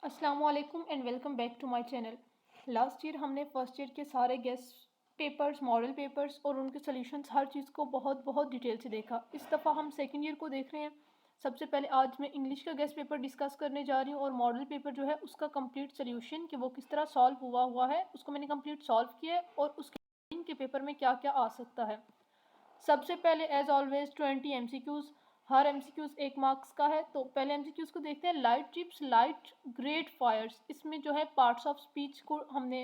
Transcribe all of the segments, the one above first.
अस्सलाम वालेकुम and welcome back to my channel. Last year हमने फर्स्ट ईयर के सारे गेस्ट पेपर्स, मॉडल पेपर्स और उनके सॉल्यूशंस हर चीज़ को बहुत बहुत डिटेल से देखा। इस दफ़ा हम सेकेंड ईयर को देख रहे हैं। सबसे पहले आज मैं इंग्लिश का गेस्ट पेपर डिस्कस करने जा रही हूँ और मॉडल पेपर जो है उसका कंप्लीट सॉल्यूशन कि वो किस तरह सॉल्व हुआ है उसको मैंने कंप्लीट सॉल्व किया है और उसके के पेपर में क्या क्या आ सकता है। सबसे पहले एज ऑलवेज 20 एमसीक्यूज। हर एमसीक्यूज 1 मार्क्स का है। तो पहले एमसीक्यूज को देखते हैं। Light trips, light great fires. इसमें जो है पार्ट्स ऑफ स्पीच को हमने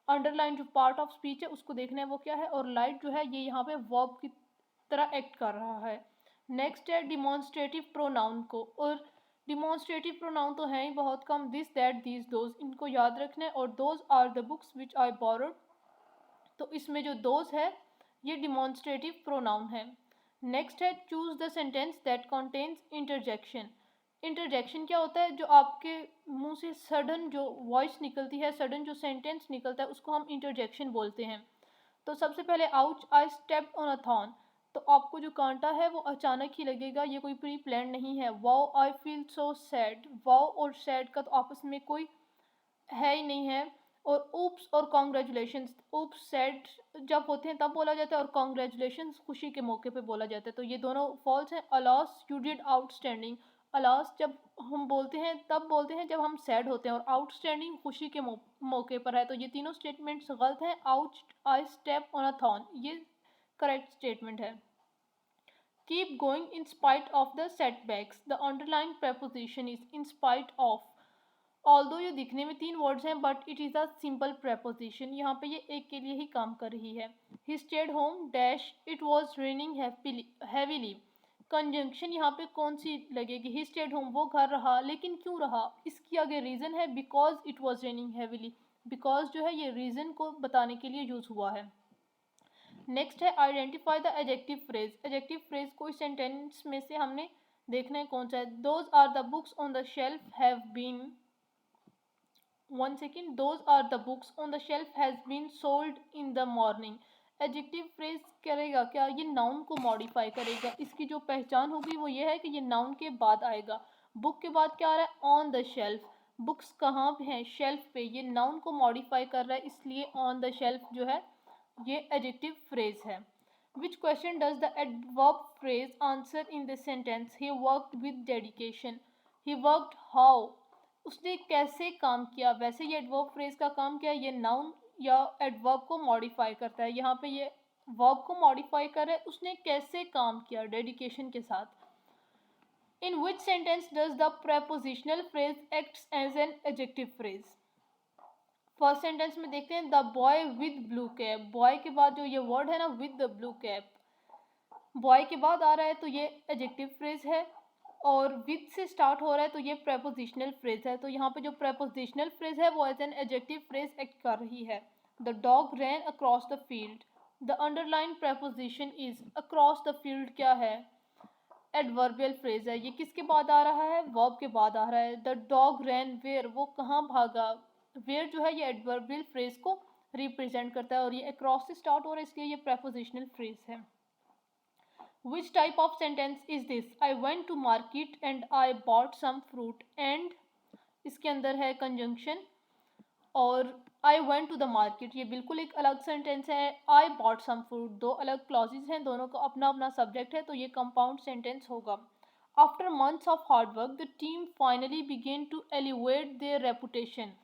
अंडरलाइन, जो पार्ट ऑफ स्पीच है उसको देखना है वो क्या है। और लाइट जो है ये यहाँ पे वर्ब की तरह एक्ट कर रहा है। नेक्स्ट है डिमॉन्स्ट्रेटिव प्रोनाउन को। और डिमॉन्स्ट्रेटिव प्रोनाउन तो है ही बहुत कम। दिस, दैट, दीज, दोज, इनको याद रखना है। और those are the books which I borrowed. तो इसमें जो दोज है ये डिमॉन्स्ट्रेटिव प्रोनाउन है। नेक्स्ट है choose the sentence that contains interjection. Interjection क्या होता है? जो आपके मुंह से सडन जो वॉइस निकलती है, सडन जो सेंटेंस निकलता है उसको हम इंटरजेक्शन बोलते हैं। तो सबसे पहले ouch I step on a thorn. तो आपको जो कांटा है वो अचानक ही लगेगा, ये कोई प्री प्लान नहीं है। Wow I feel so sad. Wow और सैड का तो आपस में कोई है ही नहीं है। और ऊप्स और कॉन्ग्रेचुलेशंस, ऊप्स सैड जब होते हैं तब बोला जाता है और कॉन्ग्रेचुलेशंस खुशी के मौके पे बोला जाता है। तो ये दोनों फॉल्स हैं। Alas you did outstanding. Alas जब हम बोलते हैं तब बोलते हैं जब हम सैड होते हैं, और आउटस्टैंडिंग खुशी के मौके पर है। तो ये तीनों स्टेटमेंट्स गलत हैं। Out I step on a thorn ये करेक्ट स्टेटमेंट है। Keep going in spite of the setbacks. The underline preposition is in spite of. Although ये दिखने में 3 वर्ड्स हैं but it is a simple preposition। यहाँ पे ये एक के लिए ही काम कर रही है। He stayed home dash it was raining heavily. Conjunction यहाँ पे कौन सी लगेगी? ही स्टेड होम, वो घर रहा, लेकिन क्यों रहा? इसकी आगे रीज़न है because it was raining heavily. Because जो है ये रीज़न को बताने के लिए यूज़ हुआ है। नेक्स्ट है identify the adjective phrase. Adjective phrase को इस सेंटेंस में से हमने देखना है कौन सा है। Those are the books on the shelf have been, one second, those are the books on the shelf has been sold in the morning. Adjective phrase करेगा क्या? ये नाउन को मॉडिफाई करेगा। इसकी जो पहचान होगी वो ये है कि ये नाउन के बाद आएगा। बुक के बाद क्या आ रहा है? On the shelf. बुक्स कहाँ पे हैं? शेल्फ पे। ये नाउन को मॉडिफाई कर रहा है, इसलिए ऑन द शेल्फ जो है ये एडजेक्टिव फ्रेज है। Which question does the adverb phrase answer in this sentence? He worked with dedication. He worked how? उसने कैसे काम किया? वैसे ये एडवर्ब फ्रेज का काम क्या है? ये नाउन या एडवर्ब को मॉडिफाई करता है। यहाँ पे ये वर्ब को मॉडिफाई कर रहा है। उसने कैसे काम किया? डेडिकेशन के साथ। In which sentence does the prepositional phrase acts as an adjective phrase? First sentence में देखते हैं the boy with blue cap. Boy के बाद जो ये वर्ड है ना, with the blue cap, boy के बाद आ रहा है तो ये एडजेक्टिव फ्रेज है। और विद से स्टार्ट हो रहा है तो ये prepositional फ्रेज है। तो यहाँ पे जो prepositional फ्रेज है वो as an adjective phrase act कर रही है। The dog ran across the field. The underline preposition is. Across the field क्या है? एडवर्बियल फ्रेज है। ये किसके बाद आ रहा है? वर्ब के बाद आ रहा है। द डॉग रैन वेयर, वो कहाँ भागा? वेयर जो है ये एडवर्बियल फ्रेज को रिप्रेजेंट करता है और ये अक्रॉस से स्टार्ट हो रहा है, इसलिए ये prepositional फ्रेज है। Which type of sentence is this? I went to market and I bought some fruit and, इसके अंदर है conjunction। और I went to the market ये बिल्कुल एक अलग सेंटेंस है। I bought some fruit दो अलग क्लॉजेज हैं, दोनों का अपना अपना सब्जेक्ट है, तो ये कंपाउंड सेंटेंस होगा। After months of hard work, the team finally began to elevate their reputation।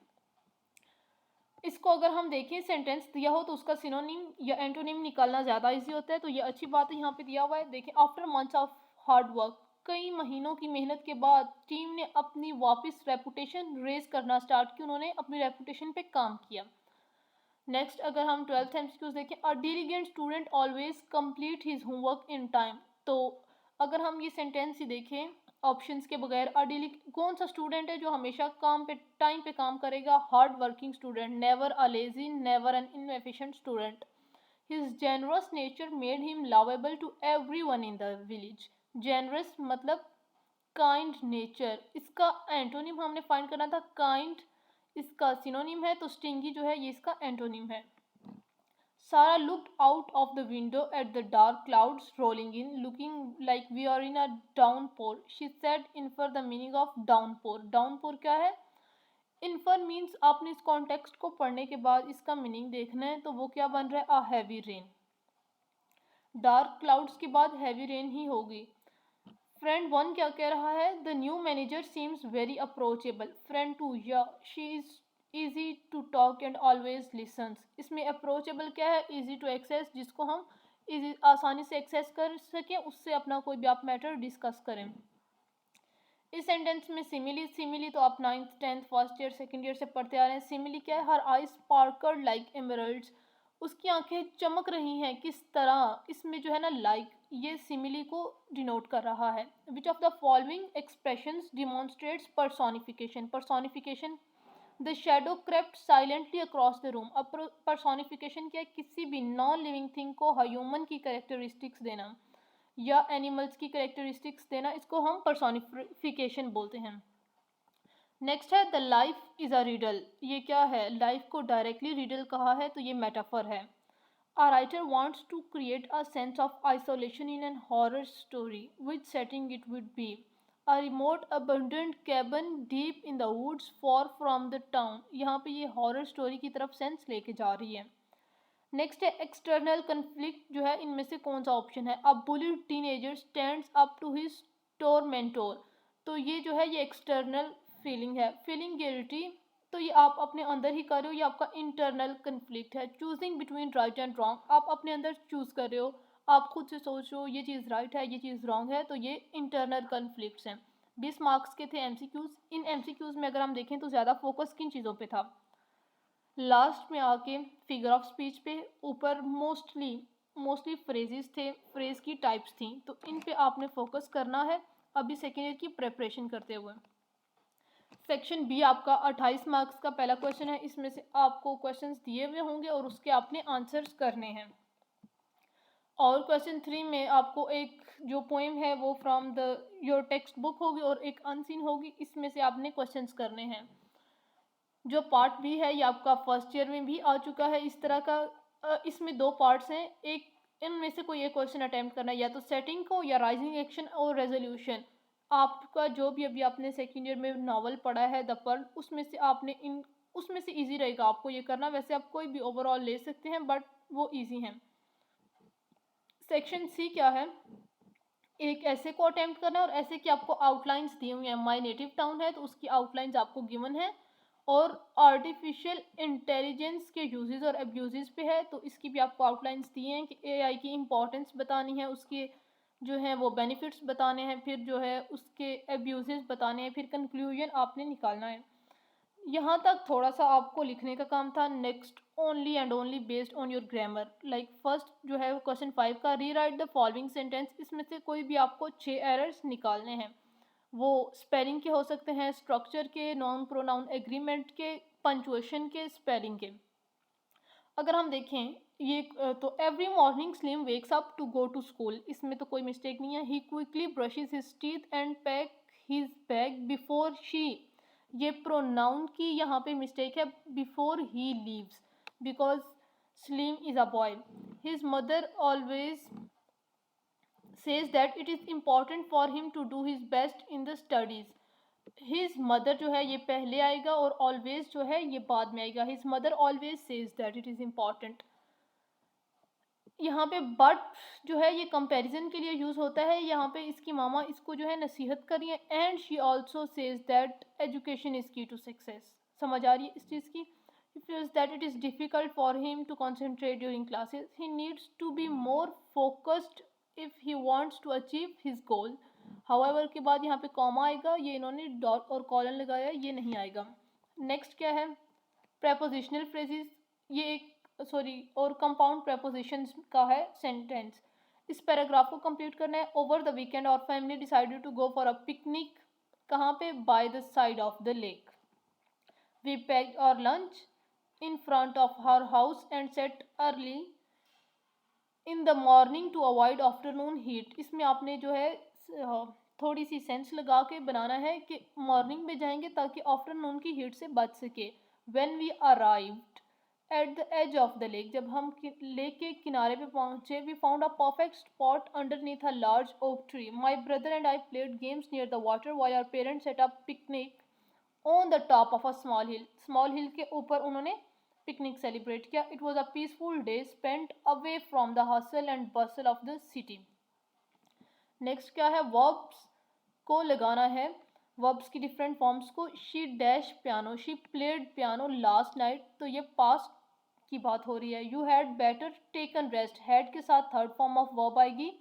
इसको अगर हम देखें, सेंटेंस दिया हो तो उसका सिनोनिम या एंटोनिम निकालना ज़्यादा इजी होता है, तो ये अच्छी बात है। यहाँ पे दिया हुआ है, देखें। After months of hard work, कई महीनों की मेहनत के बाद टीम ने अपनी वापस रेपुटेशन रेज करना स्टार्ट की। उन्होंने अपनी रेपुटेशन पे काम किया। नेक्स्ट अगर हम 12th एमसीक्यूज देखें, a diligent student always complete his homework in time. तो अगर हम ये सेंटेंस ही देखें ऑप्शंस के बगैर, कौन सा स्टूडेंट है जो हमेशा काम पे टाइम पे काम करेगा? Hard working student. Never a lazy, never an inefficient student. His generous nature made him lovable to everyone in the village. Generous मतलब काइंड नेचर। इसका एंटोनिम हमने फाइंड करना था। काइंड इसका सिनोनिम है, तो स्टिंगी जो है ये इसका एंटोनिम है। Sarah looked out of the window at the dark clouds rolling in, looking like we are in a downpour. She said, infer the meaning of downpour. Downpour क्या है? इन्फर मीन्स आपने इस context को पढ़ने के बाद इसका मीनिंग देखना है, तो वो क्या बन रहा है, a heavy rain. Dark clouds के बाद हैवी रेन ही होगी। फ्रेंड वन क्या कह रहा है, the new manager seems very approachable. Friend too, या she is easy to talk and always listens. इसमें अप्रोचेबल क्या है, ईजी टू एक्सेस, जिसको हम इजी आसानी से एक्सेस कर सकें, उससे अपना कोई भी आप मैटर डिस्कस करें। इस सेंटेंस में सिमिली, सिमिली तो आप 9th 10th first year second year से पढ़ते आ रहे हैं। सिमिली क्या है, हर आई स्पार्कल्ड लाइक एमरल्ड्स, उसकी आंखें चमक रही हैं किस तरह, इसमें जो है ना लाइक, ये सिमिली को डिनोट कर रहा है। Which of the following expressions demonstrates personification, personification, the shadow crept silently across the room. अब पर्सोनिफिकेशन क्या है, किसी भी नॉन लिविंग थिंग को ह्यूमन की कैरेक्टरिस्टिक्स देना या एनिमल्स की कैरेक्टरिस्टिक्स देना, इसको हम पर्सोनिफिकेशन बोलते हैं। नेक्स्ट है the life is a riddle, ये क्या है, लाइफ को डायरेक्टली रिडल कहा है तो ये मेटाफर है। A writer wants to create a sense of isolation in an horror story. Which setting it would be? A remote abandoned cabin deep in the woods far from the town. यहाँ पे ये horror story की तरफ sense लेके जा रही है। Next है एक्सटर्नल कन्फ्लिक्ट, जो है इनमें से कौन सा ऑप्शन है, a bullied teenager stands up to his tormentor. तो ये जो है ये एक्सटर्नल फीलिंग है। फीलिंग गिल्टी, तो ये आप अपने अंदर ही कर रहे हो, ये आपका इंटरनल कन्फ्लिक्ट है। Choosing between right and wrong, आप अपने अंदर चूज कर रहे हो, आप खुद से सोच रहे हो ये चीज़ राइट है ये चीज़ रॉन्ग है, तो ये इंटरनल कन्फ्लिक्ट्स हैं। 20 मार्क्स के थे एमसीक्यूज। इन एमसीक्यूज में अगर हम देखें तो ज़्यादा फोकस किन चीज़ों पे था, लास्ट में आके फिगर ऑफ स्पीच पे, ऊपर मोस्टली फ्रेजेस थे, फ्रेज की टाइप्स थी, तो इन पे आपने फोकस करना है अभी सेकेंड ईयर की प्रेपरेशन करते हुए। सेक्शन बी आपका 28 मार्क्स का पहला क्वेश्चन है, इसमें से आपको क्वेश्चंस दिए हुए होंगे और उसके आपने आंसर्स करने हैं। और क्वेश्चन 3 में आपको एक जो पोएम है वो from the your text book होगी और एक अनसीन होगी, इसमें से आपने क्वेश्चंस करने हैं। जो पार्ट बी है ये आपका फर्स्ट ईयर में भी आ चुका है इस तरह का। इसमें दो पार्ट्स हैं, एक इनमें से कोई एक क्वेश्चन अटेम्प्ट करना है, या तो सेटिंग को या राइजिंग एक्शन और रेजोल्यूशन। आपका जो भी अभी आपने सेकेंड ईयर में नावल पढ़ा है द पर्ल, उसमें से आपने इन उसमें से इजी रहेगा आपको ये करना। वैसे आप कोई भी ओवरऑल ले सकते हैं बट वो इजी हैं। सेक्शन सी क्या है, एक ऐसे को अटेम्प्ट करना है और ऐसे की आपको आउटलाइंस दी हुई हैं। माय नेटिव टाउन है तो उसकी आउटलाइंस आपको गिवन है, और आर्टिफिशियल इंटेलिजेंस के यूजेस और अब्यूजेस पे है तो इसकी भी आपको आउटलाइंस दी हैं कि एआई की इम्पोर्टेंस बतानी है, उसके जो है वो बेनिफिट्स बताने हैं, फिर जो है उसके अब्यूजेस बताने हैं, फिर कंक्लूजन आपने निकालना है। यहाँ तक थोड़ा सा आपको लिखने का काम था। Next only and only based on your grammar, like first जो है क्वेश्चन 5 का री राइट द फॉलोइंग सेंटेंस, इसमें से कोई भी आपको 6 एरर्स निकालने हैं। वो स्पेलिंग के हो सकते हैं, स्ट्रक्चर के, नॉन प्रोनाउन एग्रीमेंट के, पंचुएशन के, स्पेलिंग के। अगर हम देखें ये तो every morning Slim wakes up to go to school, इसमें तो कोई मिस्टेक नहीं है। He quickly brushes his teeth and pack his bag before she, ये प्रोनाउन की यहाँ पे मिस्टेक है, before he leaves, because Slim is a boy. His mother always says that it is important for him to do his best in the studies. His mother जो है ये पहले आएगा और always जो है ये बाद में आएगा। His mother always says that it is important. यहाँ पे बट जो है ये कंपैरिजन के लिए यूज़ होता है। यहाँ पे इसकी मामा इसको जो है नसीहत कर रही है, and she also says that education is की टू सक्सेस। समझ आ रही है इस चीज़ की। He feels that it is difficult for him to concentrate during classes. He needs to be more focused if he wants to achieve his goal. However के बाद यहाँ पे कॉमा आएगा, ये इन्होंने डॉट और कॉलन लगाया, ये नहीं आएगा। नेक्स्ट क्या है, prepositional phrases, ये एक और कंपाउंड prepositions का है सेंटेंस। इस पैराग्राफ को कंप्लीट करना है। ओवर द वीकेंड और family decided to go for a picnic, कहाँ पे, by the side of the lake. We packed our lunch in front of her house and set early in the morning to avoid afternoon heat। इसमें आपने जो है थोड़ी सी sense लगा के बनाना है कि मॉर्निंग में जाएंगे ताकि आफ्टरनून की हीट से बच सके। When we arrived at the edge of the lake, जब हम लेक के किनारे पे पहुंचे, we found a perfect spot underneath a large oak tree. My brother and I played games near the water while our parents set up picnic on the top of a small hill के ऊपर उन्होंने picnic celebrate किया. It was a peaceful day spent away from the hustle and bustle of the city. Next क्या है, verbs को लगाना है. Verbs की डिफरेंट फॉर्म्स को. She dash piano, she played piano last night, तो ये पास्ट की बात हो रही है. You had better taken rest, had के साथ थर्ड फॉर्म ऑफ वर्ब आएगी.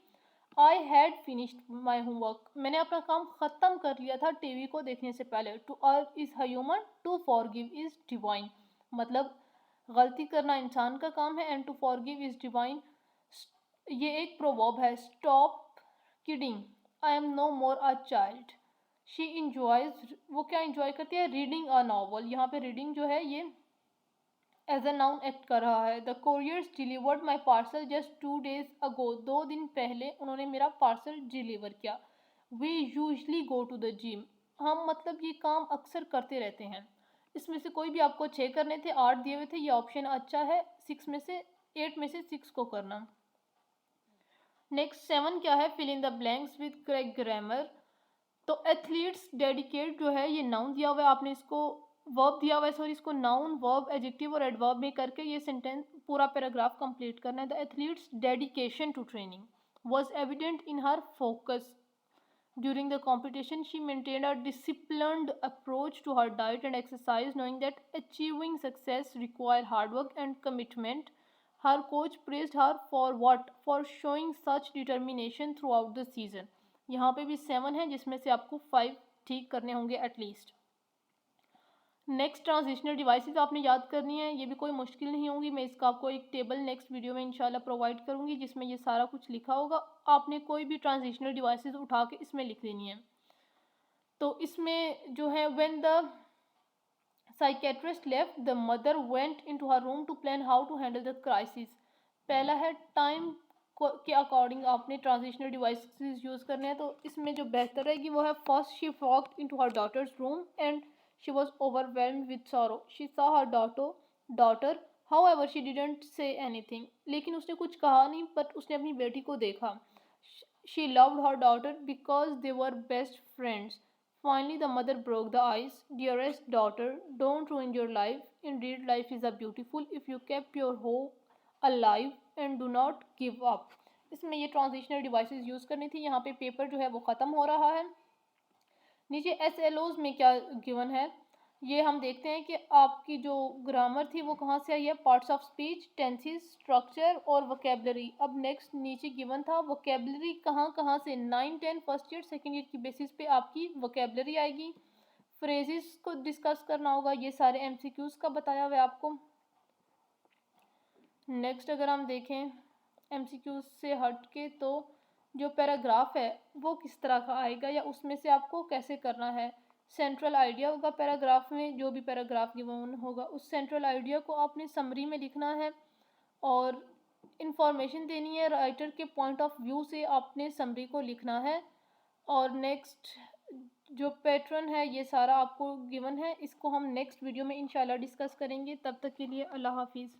I had finished my homework, मैंने अपना काम ख़त्म कर लिया था टीवी को देखने से पहले. To err is human, to forgive is divine, मतलब गलती करना इंसान का काम है and to forgive is divine. ये एक प्रोवर्ब है. Stop kidding, I am no more a child. She enjoys, वो क्या इंजॉय करती है, रीडिंग अ नॉवल. यहाँ पे रीडिंग जो है ये एज अ नाउन एक्ट कर रहा है. The couriers delivered my parcel just 2 days ago, 2 दिन पहले उन्होंने मेरा पार्सल डिलीवर किया. We usually go to the gym, हम मतलब ये काम अक्सर करते रहते हैं. इसमें से कोई भी आपको 6 करने थे, 8 दिए हुए थे, ये ऑप्शन अच्छा है 8 में से 6 को करना. नेक्स्ट 7 क्या है, fill in the blanks with correct grammar. तो एथलीट्स डेडिकेट जो है ये नाउन दिया हुआ है, आपने इसको वर्ब दिया हुआ है, सॉरी इसको नाउन वर्ब एडजेक्टिव और एडवर्ब में करके ये सेंटेंस पूरा पैराग्राफ कंप्लीट करना है. The athletes dedication to training was evident in her focus during the competition. She maintained a disciplined approach to her diet and exercise, knowing that achieving success require hard work and commitment. Her coach praised her for what, for showing such determination throughout the season. यहाँ पे भी 7 है जिसमें से आपको 5 ठीक करने होंगे एटलीस्ट. नेक्स्ट ट्रांजिशनल डिवाइसेस आपने याद करनी है, ये भी कोई मुश्किल नहीं होगी. मैं इसका आपको एक टेबल नेक्स्ट वीडियो में इंशाल्लाह प्रोवाइड करूँगी जिसमें ये सारा कुछ लिखा होगा. आपने कोई भी ट्रांजिशनल डिवाइसेस उठा के इसमें लिख लेनी है. तो इसमें जो है, when the psychiatrist left the mother went into her room to plan how to handle the crisis. पहला है टाइम के अकॉर्डिंग आपने ट्रांजिशनल डिवाइसेस यूज़ करने हैं. तो इसमें जो बेहतर रहेगी वो है, first she walked into her daughter's room and she was overwhelmed with sorrow. She saw her daughter, however she didn't say anything. लेकिन उसने कुछ कहा नहीं, but उसने अपनी बेटी को देखा. She loved her daughter because they were best friends. Finally the mother broke the ice. Dearest daughter, don't ruin your life. Indeed life is a beautiful if you kept your hope alive and do not give up. इसमें ये transitional devices use करनी थी. यहाँ पे paper जो है वो ख़त्म हो रहा है. नीचे SLOs में क्या गिवन है ये हम देखते हैं कि आपकी जो ग्रामर थी वो कहाँ से आई है. Parts of speech, tenses, structure और वोकेबलरी. अब नेक्स्ट नीचे गिवन था वोकेबलरी कहाँ से, 9, 10 फर्स्ट ईयर सेकेंड ईयर की बेसिस पे आपकी वोकेबलरी आएगी. फ्रेजेस को डिस्कस करना होगा, ये सारे MCQs का बताया हुआ है आपको. नेक्स्ट अगर हम देखें MCQs से हट के, तो जो पैराग्राफ है वो किस तरह का आएगा या उसमें से आपको कैसे करना है. सेंट्रल आइडिया होगा पैराग्राफ में, जो भी पैराग्राफ गिवन होगा उस सेंट्रल आइडिया को आपने समरी में लिखना है और इंफॉर्मेशन देनी है. राइटर के पॉइंट ऑफ व्यू से आपने समरी को लिखना है. और नेक्स्ट जो पैटर्न है ये सारा आपको गिवन है, इसको हम नेक्स्ट वीडियो में इंशाल्लाह डिस्कस करेंगे. तब तक के लिए अल्लाह हाफिज़.